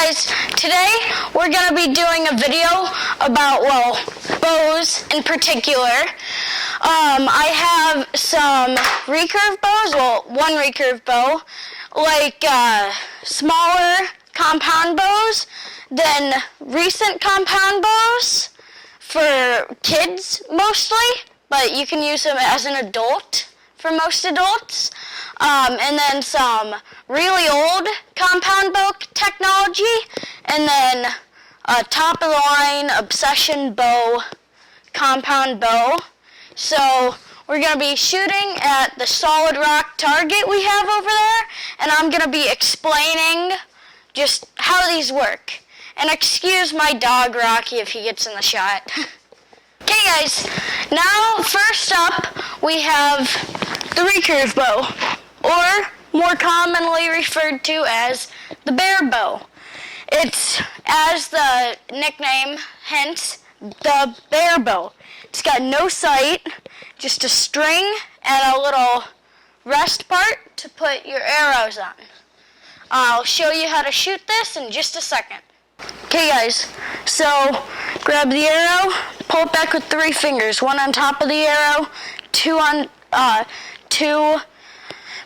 guys, today we're going to be doing a video about, well, bows in particular. I have some recurve bows, well, one recurve bow, like smaller compound bows than recent compound bows for kids mostly, but you can use them as an adult for most adults. And then some really old compound bow technology, and then a top-of-the-line Obsession bow, compound bow. So we're going to be shooting at the solid rock target we have over there, and I'm going to be explaining just how these work. And excuse my dog Rocky if he gets in the shot. Okay guys, now first up we have the recurve bow, or more commonly referred to as the bear bow. It's, as the nickname hints, the bear bow. It's got no sight, just a string and a little rest part to put your arrows on. I'll show you how to shoot this in just a second. Okay guys, so grab the arrow, pull it back with 3 fingers, one on top of the arrow, two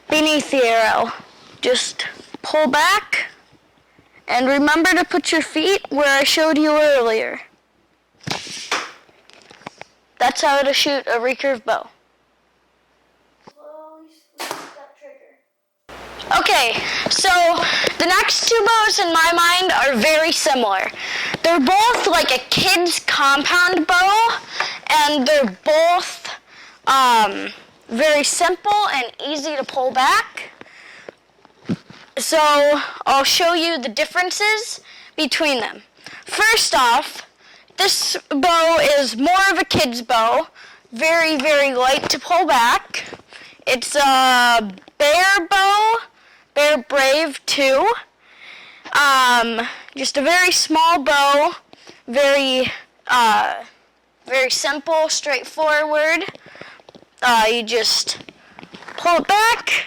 beneath the arrow. Just pull back, and remember to put your feet where I showed you earlier. That's how to shoot a recurve bow. Slowly squeeze that trigger. Okay, so the next 2 bows in my mind are very similar. They're both like a kid's compound bow, and they're both very simple and easy to pull back. So I'll show you the differences between them. First off, this bow is more of a kid's bow, very, very light to pull back. It's a Bear bow, Bear Brave 2. Just a very small bow, very simple, straightforward. You just pull it back,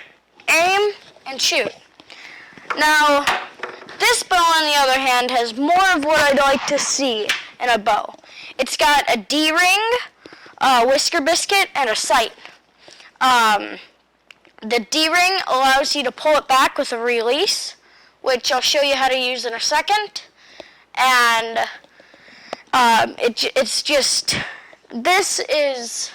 aim, and shoot. Now, this bow, on the other hand, has more of what I'd like to see in a bow. It's got a D-ring, a whisker biscuit, and a sight. The D-ring allows you to pull it back with a release, which I'll show you how to use in a second. And it's just, this is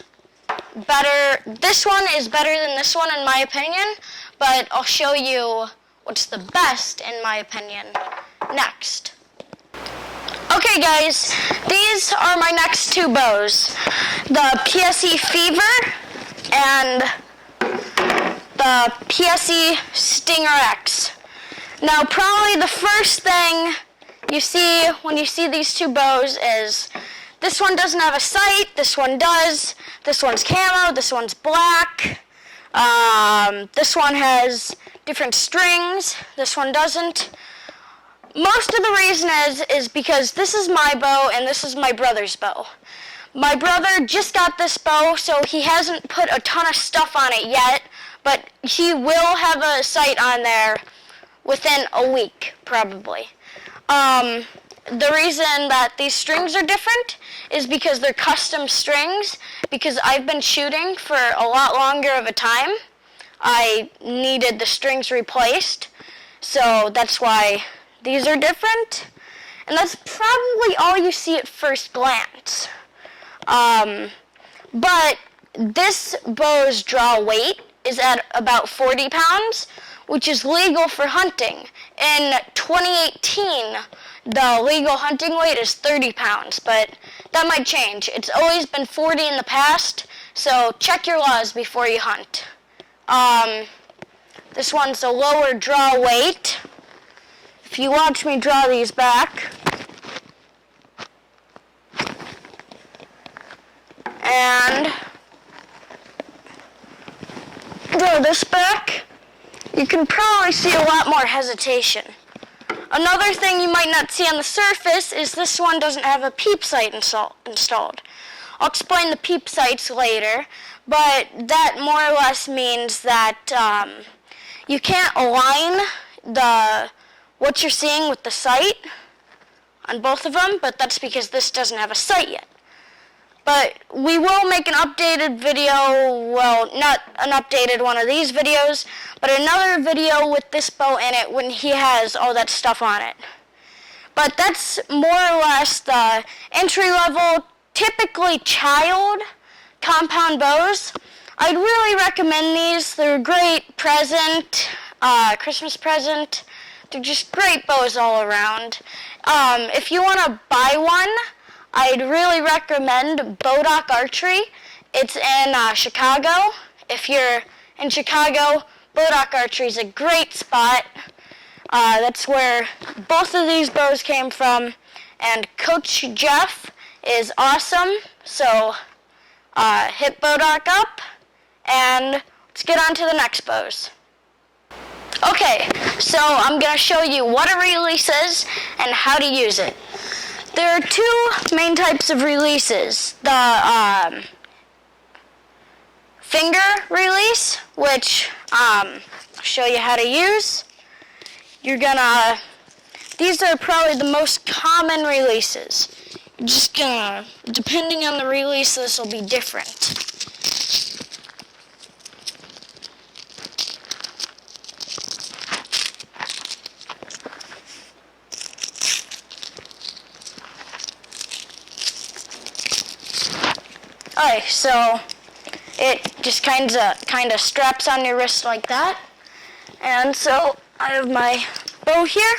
better. This one is better than this one in my opinion, but I'll show you what's the best in my opinion next. Okay guys, these are my next 2 bows. The PSE Fever and the PSE Stinger X. Now probably the first thing you see when you see these 2 bows is this one doesn't have a sight, this one does. This one's camo, this one's black. This one has different strings, this one doesn't. Most of the reason is because this is my bow and this is my brother's bow. My brother just got this bow, so he hasn't put a ton of stuff on it yet, but he will have a sight on there within a week, probably. The reason that these strings are different is because they're custom strings, because I've been shooting for a lot longer of a time. I needed the strings replaced, so that's why these are different. And that's probably all you see at first glance. But this bow's draw weight is at about 40 pounds, which is legal for hunting. In 2018, the legal hunting weight is 30 pounds, but that might change. It's always been 40 in the past, so check your laws before you hunt. This one's a lower draw weight. If you watch me draw these back, and draw this back, you can probably see a lot more hesitation. Another thing you might not see on the surface is this one doesn't have a peep sight installed. I'll explain the peep sights later, but that more or less means that you can't align the what you're seeing with the sight on both of them, but that's because this doesn't have a sight yet. But we will make an updated video, well, not an updated one of these videos, but another video with this bow in it when he has all that stuff on it. But that's more or less the entry-level, typically child compound bows. I'd really recommend these. They're a great present, Christmas present. They're just great bows all around. If you want to buy one, I'd really recommend Bodock Archery. It's in Chicago. If you're in Chicago, Bodock Archery is a great spot. That's where both of these bows came from. And Coach Jeff is awesome. So hit Bodock up, and let's get on to the next bows. Okay, so I'm going to show you what a release is and how to use it. There are two main types of releases. The finger release, which I'll show you how to use. These are probably the most common releases. You're just gonna, depending on the release, this will be different. Alright, so it just kind of straps on your wrist like that. And so I have my bow here.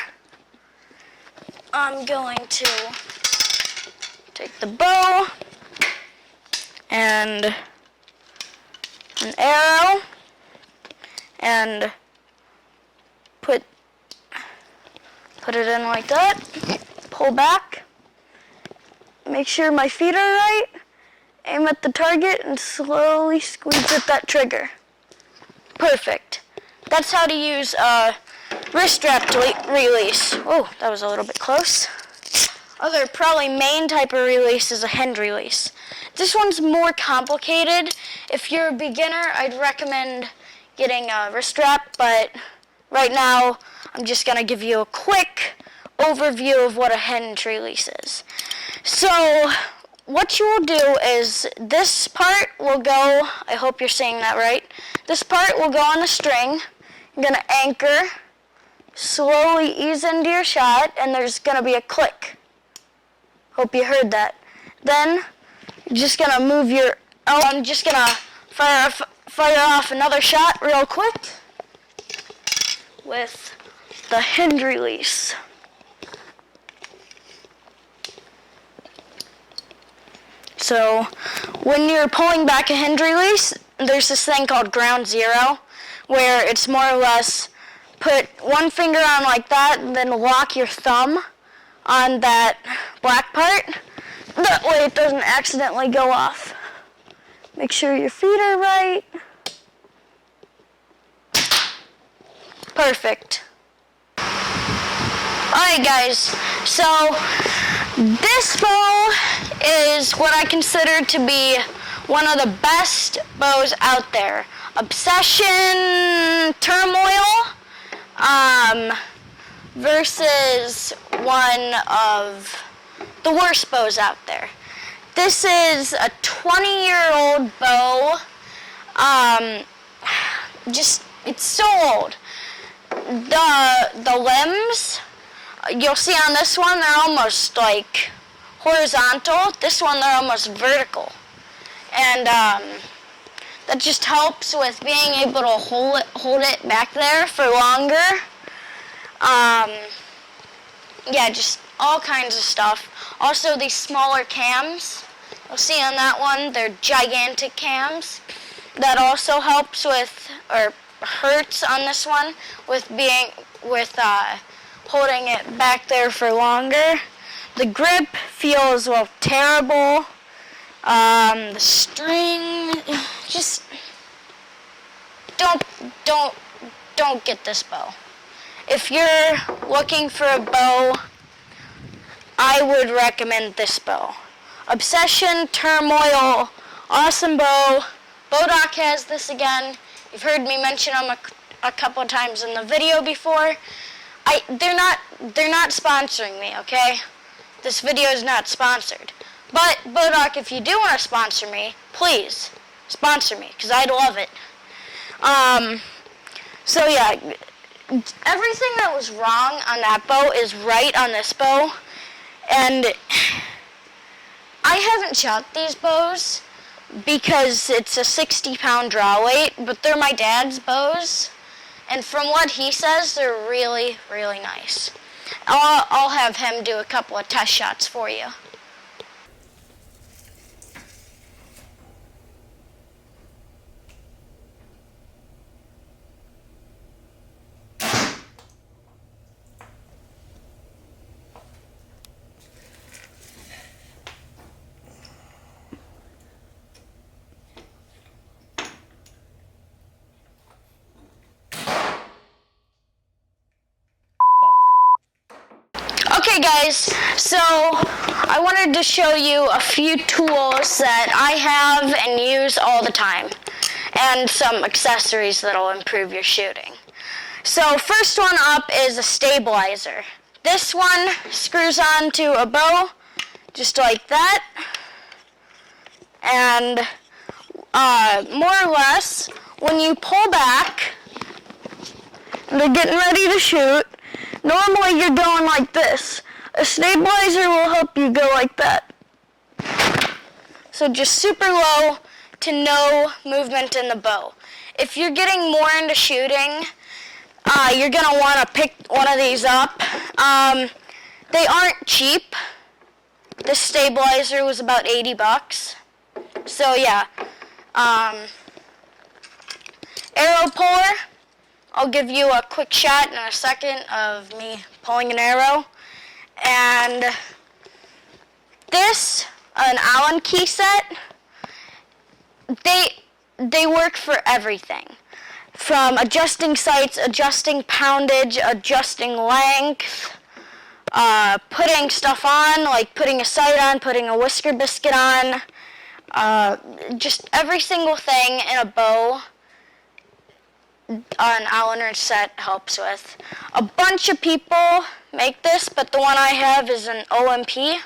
I'm going to take the bow and an arrow and put it in like that. Pull back. Make sure my feet are right. Aim at the target and slowly squeeze at that trigger. Perfect. That's how to use a wrist strap release. Oh, that was a little bit close. Other probably main type of release is a hand release. This one's more complicated. If you're a beginner, I'd recommend getting a wrist strap, but right now I'm just going to give you a quick overview of what a hand release is. So what you will do is this part will go, I hope you're saying that right, this part will go on the string. You're going to anchor, slowly ease into your shot, and there's going to be a click. Hope you heard that. Then you're just going to move your, I'm just going to fire off another shot real quick with the hand release. So when you're pulling back a hand release, there's this thing called ground zero, where it's more or less put one finger on like that, and then lock your thumb on that black part. That way it doesn't accidentally go off. Make sure your feet are right. Perfect. Alright guys, so this bow is what I consider to be one of the best bows out there. Obsession Turmoil versus one of the worst bows out there. This is a 20-year-old bow. It's so old. The limbs, you'll see on this one, they're almost like horizontal. This one, they're almost vertical. And that just helps with being able to hold it back there for longer. Yeah, just all kinds of stuff. Also, these smaller cams, you'll see on that one, they're gigantic cams. That also helps with, or hurts on this one, with holding it back there for longer. The grip feels, well, terrible. The string, just don't get this bow. If you're looking for a bow, I would recommend this bow. Obsession Turmoil, awesome bow. Bodock has this again. You've heard me mention them a couple of times in the video before. they're not sponsoring me, okay? This video is not sponsored. But Bodoc, if you do want to sponsor me, please sponsor me, because I'd love it. So yeah, everything that was wrong on that bow is right on this bow. And I haven't shot these bows because it's a 60-pound draw weight, but they're my dad's bows. And from what he says, they're really, really nice. I'll have him do a couple of test shots for you. Okay guys, so I wanted to show you a few tools that I have and use all the time, and some accessories that'll improve your shooting. So first one up is a stabilizer. This one screws onto a bow, just like that, and more or less, when you pull back, and they're getting ready to shoot, normally you're going like this. A stabilizer will help you go like that. So just super low to no movement in the bow. If you're getting more into shooting, you're going to want to pick one of these up. They aren't cheap. This stabilizer was about 80 bucks. So yeah. Arrow puller. I'll give you a quick shot in a second of me pulling an arrow. And this, an Allen key set, they work for everything. From adjusting sights, adjusting poundage, adjusting length, putting stuff on, like putting a sight on, putting a whisker biscuit on, just every single thing in a bow an Allen set helps with. A bunch of people make this, but the one I have is an OMP.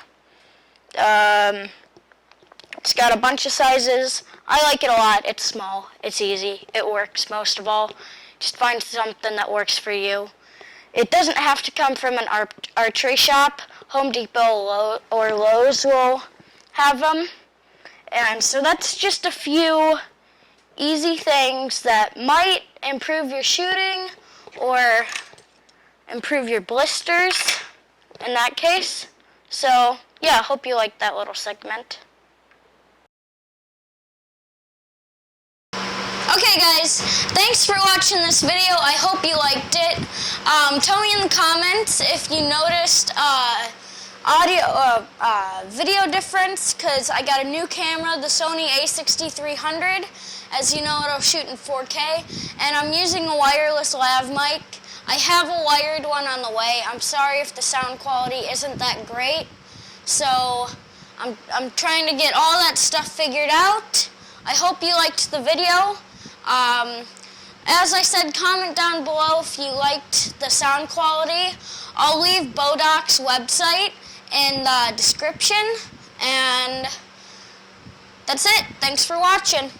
It's got a bunch of sizes. I like it a lot. It's small. It's easy. It works most of all. Just find something that works for you. It doesn't have to come from an archery shop. Home Depot or Lowe's will have them. And so that's just a few easy things that might improve your shooting or improve your blisters in that case. So yeah, hope you liked that little segment. Okay guys, thanks for watching this video. I hope you liked it. Tell me in the comments if you noticed video difference, because I got a new camera, the Sony a6300. As you know, it'll shoot in 4K, and I'm using a wireless lav mic. I have a wired one on the way. I'm sorry if the sound quality isn't that great. So I'm trying to get all that stuff figured out. I hope you liked the video. As I said, comment down below if you liked the sound quality. I'll leave Bodoc's website in the description, and that's it. Thanks for watching.